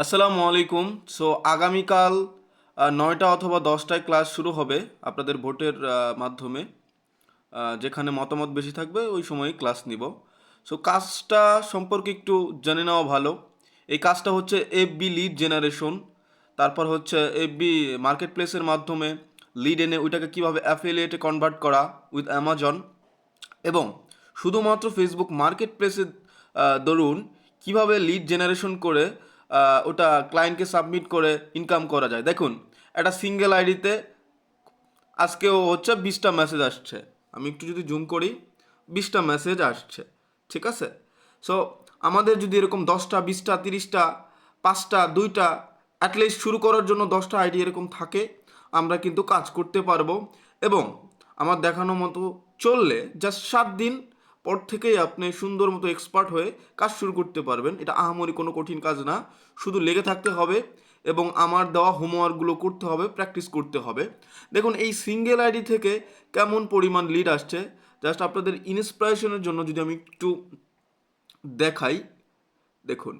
আসসালামু আলাইকুম। সো আগামীকাল ৯টা অথবা ১০টায় ক্লাস শুরু হবে আপনাদের ভোটের মাধ্যমে। যেখানে মতামত বেশি থাকবে ওই সময়ই ক্লাস নিব। সো কাজটা সম্পর্কে একটু জেনে নেওয়া ভালো। এই কাজটা হচ্ছে এফবি লিড জেনারেশন, তারপর হচ্ছে এফবি মার্কেট প্লেসের মাধ্যমে লিড এনে ওইটাকে কীভাবে অ্যাফিলিয়েটে কনভার্ট করা উইথ অ্যামাজন, এবং শুধুমাত্র ফেসবুক মার্কেট প্লেসে দরুন কিভাবে লিড জেনারেশন করে ওটা ক্লায়েন্টকে সাবমিট করে ইনকাম করা যায়। দেখুন, একটা সিঙ্গেল আইডিতে আজকেও হচ্ছে 20টা মেসেজ আসছে। আমি একটু যদি জুম করি, 20টা মেসেজ আসছে, ঠিক আছে। সো আমাদের যদি এরকম 10টা 20টা 30টা 5টা 2টা অ্যাটলিস্ট শুরু করার জন্য 10টা আইডি এরকম থাকে, আমরা কিন্তু কাজ করতে পারবো। এবং আমার দেখানো মতো চললে জাস্ট 7 দিন পর থেকেই আপনি সুন্দর মতো এক্সপার্ট হয়ে কাজ শুরু করতে পারবেন। এটা আহামরি কোনো কঠিন কাজ না, শুধু লেগে থাকতে হবে এবং আমার দেওয়া হোমওয়ার্কগুলো করতে হবে, প্র্যাকটিস করতে হবে। দেখুন এই সিঙ্গেল আইডি থেকে কেমন পরিমাণ লিড আসছে, জাস্ট আপনাদের ইন্সপিরেশনের জন্য যদি আমি একটু দেখাই। দেখুন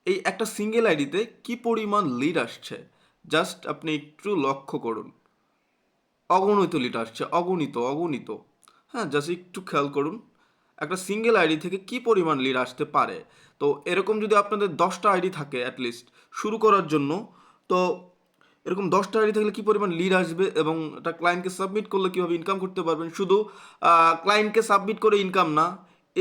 এই একটা সিঙ্গেল আইডিতে কি পরিমাণ লিড আসছে, জাস্ট আপনি একটু লক্ষ্য করুন। অগণিত লিড আসছে, অগণিত অগণিত। হ্যাঁ, জাস্ট একটু খেয়াল করুন একটা সিঙ্গেল আইডি থেকে কি পরিমাণ লিড আসতে পারে। তো এরকম যদি আপনাদের 10টা আইডি থাকে অ্যাটলিস্ট শুরু করার জন্য, তো এরকম 10টা আইডি থাকলে কি পরিমাণ লিড আসবে এবং এটা ক্লায়েন্টকে সাবমিট করলে কীভাবে ইনকাম করতে পারবেন। শুধু ক্লায়েন্টকে সাবমিট করে ইনকাম না,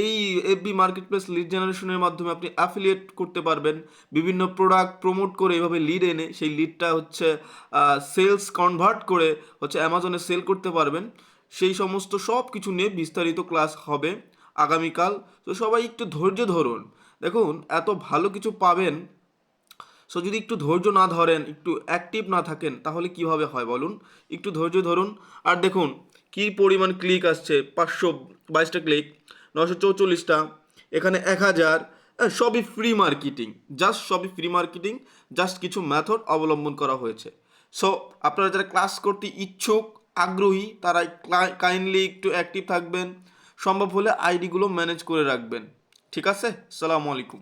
এই এফবি মার্কেট প্লেস লিড জেনারেশনের মাধ্যমে আপনি অ্যাফিলিয়েট করতে পারবেন। বিভিন্ন প্রোডাক্ট প্রমোট করে এভাবে লিড এনে সেই লিডটা হচ্ছে সেলস কনভার্ট করে হচ্ছে অ্যামাজনে সেল করতে পারবেন। সেই সমস্ত সব কিছু নিয়ে বিস্তারিত ক্লাস হবে আগামীকাল। তো সবাই একটু ধৈর্য ধরুন। দেখুন এত ভালো কিছু পাবেন, সো যদি একটু ধৈর্য না ধরেন, একটু অ্যাক্টিভ না থাকেন, তাহলে কিভাবে হয় বলুন। একটু ধৈর্য ধরুন। আর দেখুন কি পরিমাণ ক্লিক আসছে, 522টা ক্লিক, 944টা, এখানে 1000। সবই ফ্রি মার্কেটিং, জাস্ট সবই ফ্রি মার্কেটিং, জাস্ট কিছু মেথড অবলম্বন করা হয়েছে। সো আপনারা যারা ক্লাস করতে ইচ্ছুক, আগ্রহী, তারা কাইন্ডলি একটু অ্যাক্টিভ থাকবেন, সম্ভব হলে আইডিগুলো ম্যানেজ করে রাখবেন। ঠিক আছে, আসসালামু আলাইকুম।